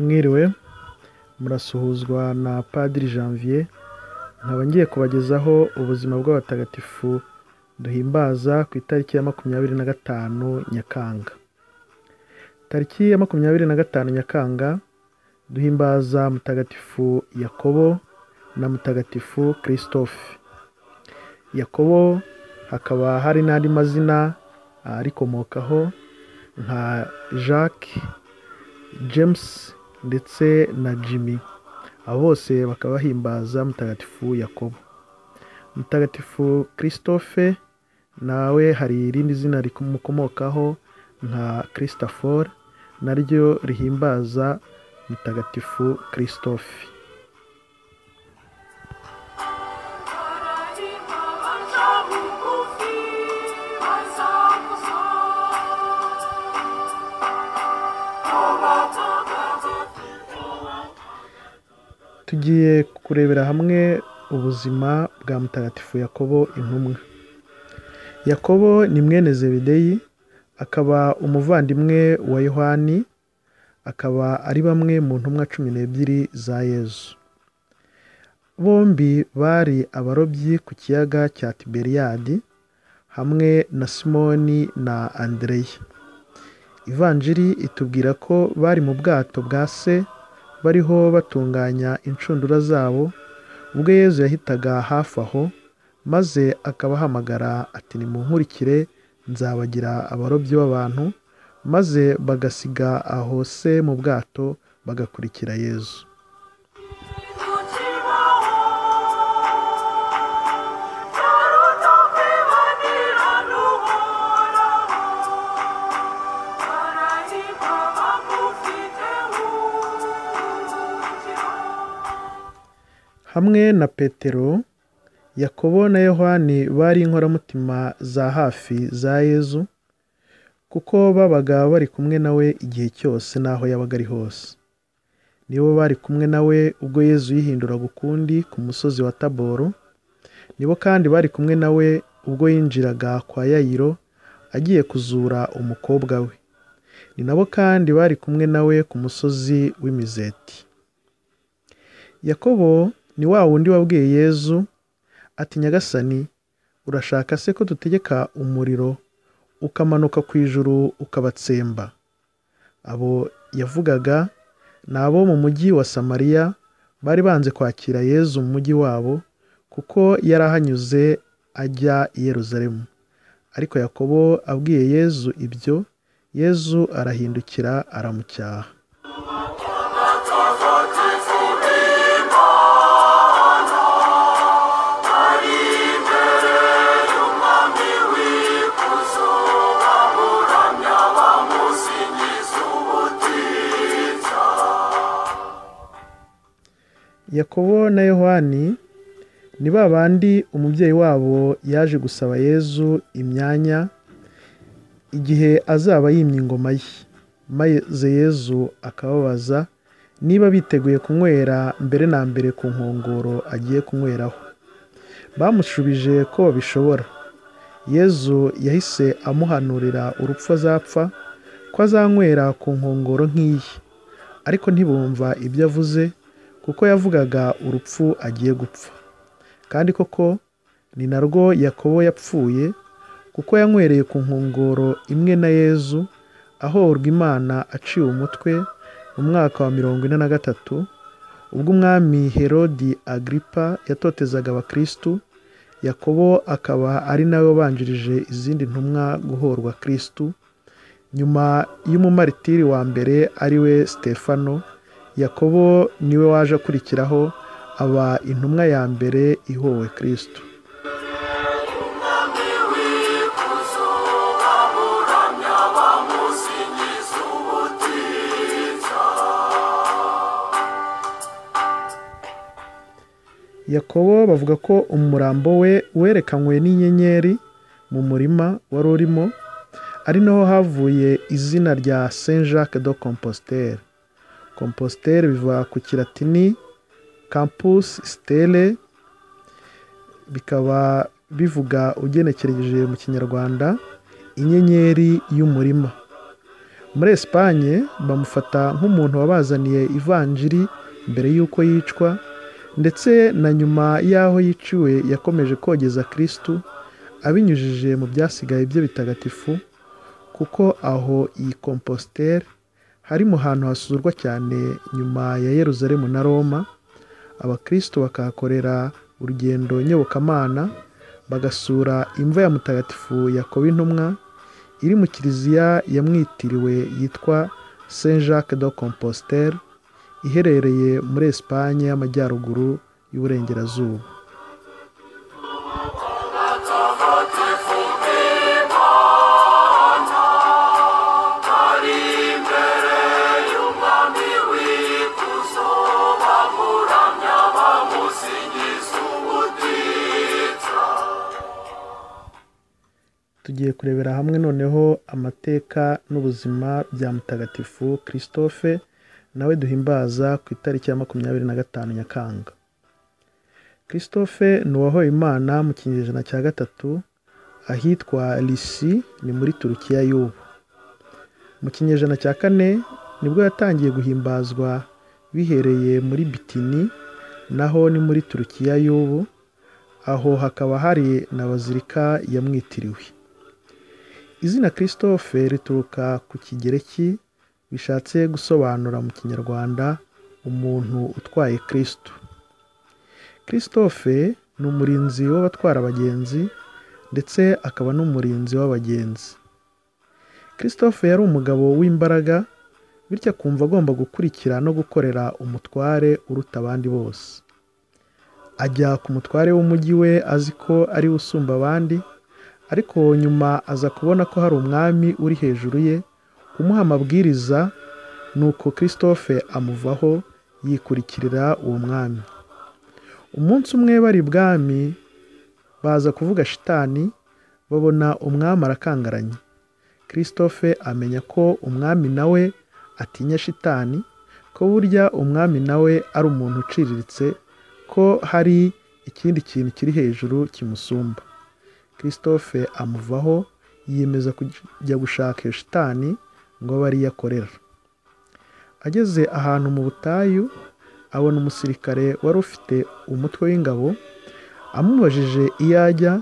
Mwiriwe, murasuhuzwa na Padiri Janvier, nkaba ngiye kubagezaho ubuzima bw'abatagatifu duhimbaza ku itariki ya 25 Nyakanga. Tariki ya 25 Nyakanga duhimbaza mutagatifu Yakobo na mutagatifu Christophe. Yakobo hakaba hari n'andi mazina arikomokaho nka Jacques, James ndetse na Jimmy. Abo bose bakaba bahimbaza mutagatifu Yakobo. Mutagatifu Christophe nawe hari irindi zina rimukomokaho nka Christopher, naryo rihimbaza mutagatifu Christophe. Tugiye kurebera hamwe ubuzima bwa mutagatifu Yakobo intumwa. Yakobo ni mwene Zebedeyi, akaba umuvandimwe wa Yohani, akaba ari bamwe mu ntumwa 12 za Yezu. Bombi bari abarobyi ku kiyaga cya Tiberiyadi hamwe na Simoni na Andreya. Ivanjiri itubwira ko bari mu bwato bwa se bariho batunganya inshundura zabo ubwo Yezu yahitaga hafi aho, maze akabahamagara ati nimunkurikire nzabagira abarobyi b'abantu, maze bagasiga aho se mu bwato bagakurikira Yezu. Hamwe na Petero, Yakobo na Yohani bari inkoramutima za hafi za Yezu, kuko babaga bari kumwe nawe igihe cyose n'aho yabaga ari hose. Nibo bari kumwe nawe ubwo Yezu yihinduraga ukundi ku musozi wa Taboro. Nibo kandi bari kumwe nawe ubwo yinjiraga kwa Yayiro agiye kuzura umukobwa we. Ni nabo kandi bari kumwe nawe ku musozi w'Imizeti. Yakobo ni wa wundi wabwiye Yezu ati Nyagasani, urashaka se ko dutegeka umuriro ukamanuka ku ijuru ukabatsemba? Abo yavugaga ni abo mu mujyi wa Samariya bari banze kwakira Yezu mu mujyi wabo, kuko yarahanyuze ajya i Yerusalemu. Ariko Yakobo abwiye Yezu ibyo, Yezu arahindukira aramucyaha. Yakobo na Yohani ni babandi umubyeyi wabo yaje gusaba Yezu imyanya igihe azaba yimye ingoma ye, maze Yezu akababaza niba biteguye kunywera mbere na mbere ku nkongoro agiye kunyweraho. Bamushubije ko babishobora. Yezu yahise amuhanurira urupfu azapfa, ko azanywera ku nkongoro nk'iyi, ariko ntibumva ibyo avuze, kuko yavugaga urupfu agiye gupfa. Kandi koko ni narwo Yakobo yapfuye, kuko yanywereye ku nkongoro imwe na Yezu, ahorwa Imana aciwe umutwe mu mwaka wa 43, ubwo umwami Herodi Agripa yatotezaga abakristu. Yakobo akaba ari nawe wabanjirije izindi ntumwa guhorwa Kristu. Nyuma y'umumaritiri wa mbere ari we Stefano, Yakobo niwe waje akurikiraho aba intumwa ya mbere ihowe Kristu. Yakobo bavuga ko umurambo we werekanywe n'inyenyeri mu murima wari urimo, ari naho havuye izina rya Saint Jacques de Compostelle. Compostelle biva ku kilatini Campus Stelle, bikaba bivuga ugenekereje mu Kinyarwanda inyenyeri y'umurima. muri Esipanye bamufata nk'umuntu wabazaniye ivanjiri mbere y'uko yicwa, ndetse na nyuma y'aho yiciwe yakomeje kogeza Kristo abinyujije mu byasigaye bye bitagatifu, kuko aho iyi Compostelle hari mu hantu hasurwa cyane nyuma ya Yeruzalemu na Roma. Abakristo bakahakorera urugendo nyobokamana, bagasura imva ya mutagatifu Yakobo Intumwa iri mu kiliziya yamwitiriwe yitwa Saint Jacques de Compostelle, iherereye muri Esipanye y'amajyaruguru y'uburengerazuba. Tugiye kurebera hamwe noneho amateka n'ubuzima bya mutagatifu Christophe, nawe duhimbaza ku itariki ya 25 Nyakanga. Christophe ni uwahoye Imana mu kinyejana cya gatatu ahitwa Lisi, ni muri Turukiya y'ubu. Mu kinyejana cya kane nibwo yatangiye guhimbazwa bihereye muri Bitini, naho ni muri Turukiya y'ubu, aho hakaba hari na bazilika yamwitiriwe. Izina Christophe rituruka ku Kigereki, bishatse gusobanura mu Kinyarwanda umuntu utwaye Kristo. Christophe ni umurinzi w'abatwara abagenzi ndetse akaba n'umurinzi w'abagenzi. Christophe yari umugabo w'imbaraga, bityo akumva agomba gukurikira no gukorera umutware uruta abandi bose. Ajya ku mutware w'umujyi we azi ko ari usumba abandi, ariko nyuma aza kubona ko hari umwami uri hejuru ye umuha amabwiriza, nuko Christophe amuvaho yikurikirira uwo mwami. Umunsi umwe bari ibwami baza kuvuga shitani, babona umwami arakangaranye. Christophe amenya ko umwami nawe atinya shitani, ko burya umwami nawe ari umuntu uciriritse, ko hari ikindi kintu kiri hejuru kimusumba. Christophe amuvaho yiyemeza kujya gushaka shitani ngo abe ariyo akorera. Ageze ahantu mu butayu abona umusirikare wari ufite umutwe w'ingabo, amubajije iyo ajya.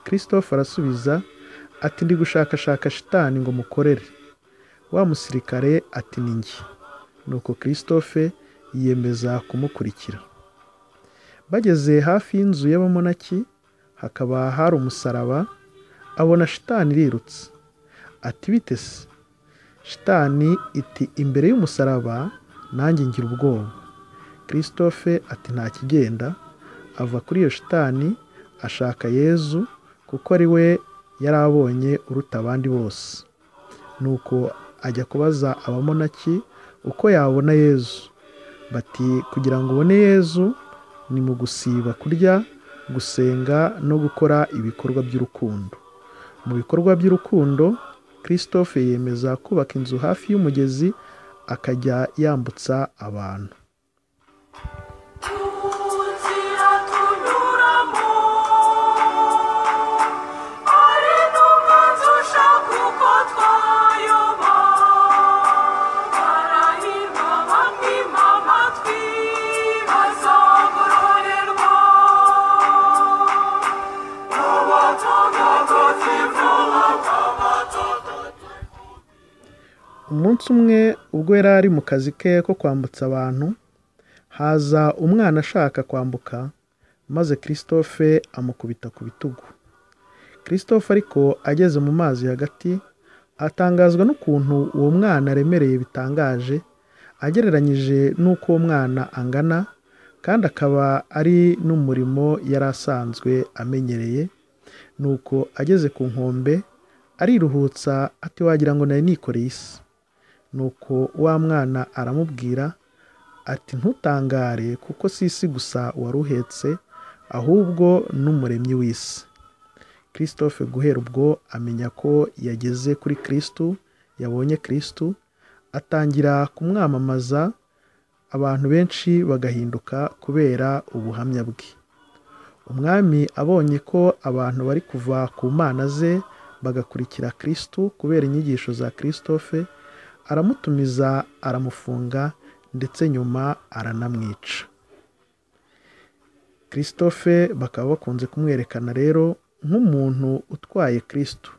Christophe arasubiza ati ndi gushakashaka shitani ngo mukorere. Wa musirikare ati ni njye. Nuko Christophe yiyemeza kumukurikira. Bageze hafi y'inzu y'abamonaki hakaba hari umusaraba, abona shitani irirutse. Ati bite se? Shitani iti imbere y'umusaraba nanjye ngira ubwoba. Christophe ati nta kigenda, ava kuri iyo shitani ashaka Yezu, kuko ari we yari abonye uruta abandi bose. Nuko ajya kubaza abamonaki uko yabona Yezu. Bati kugira ngo ubone Yezu ni mu gusiba kurya, gusenga no gukora ibikorwa by'urukundo. Mu bikorwa by'urukundo Christophe yemeza kubaka inzu hafi y'umugezi akajya yambutsa abantu. Umunsi umwe ubwo yari ari mu kazi ke ko kwambutsa abantu, haza umwana ashaka kwambuka, maze Christophe amukubita ku bitugu. Christophe ariko ageze mu mazi hagati atangazwa n'ukuntu uwo mwana aremereye bitangaje, agereranyije n'uko uwo mwana angana, kandi akaba ari n'umurimo yari asanzwe amenyereye. Nuko ageze ku nkombe ariruhutsa ati wagira ngo nari nikoreye isi. Nuko wa mwana aramubwira ati ntutangare, kuko si isi gusa wari uhetse, ahubwo n'umuremyi w'isi. Christophe guhera ubwo amenya ko yageze kuri Kristo, yabonye Kristo, atangira kumwamamaza, abantu benshi bagahinduka kubera ubuhamya bwe. Umwami abonye ko abantu bari kuva ku mana ze bagakurikira Kristo kubera inyigisho za Christophe, aramutumiza aramufunga ndetse nyuma aranamwica. Christophe bakaba bakunze kumwerekana rero nk'umuntu utwaye Kristo,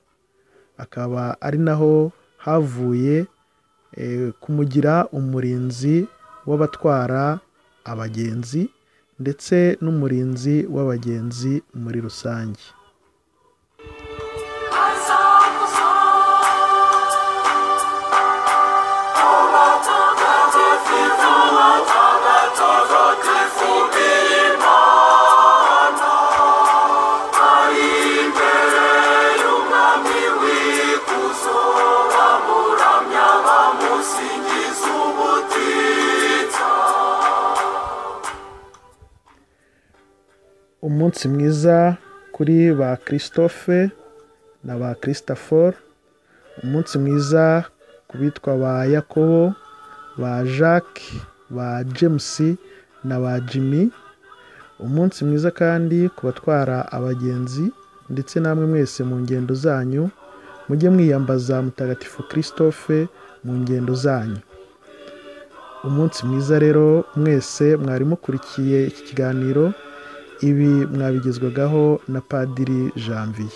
akaba ari naho havuye kumugira umurinzi w'abatwara abagenzi ndetse n'umurinzi w'abagenzi muri rusange. Umunsi mwiza kuri ba Christophe na ba Christopher, umunsi mwiza ku bitwa ba Yakobo, ba Jacques, ba James na ba Jimmy, umunsi mwiza kandi ku batwara abagenzi ndetse namwe mwese mu ngendo zanyu, mujye mwiyambaza mutagatifu Christophe mu ngendo zanyu. Umunsi mwiza rero mwese mwari mukurikiye iki kiganiro, ibi mwabigezwagaho na Padiri Janvier.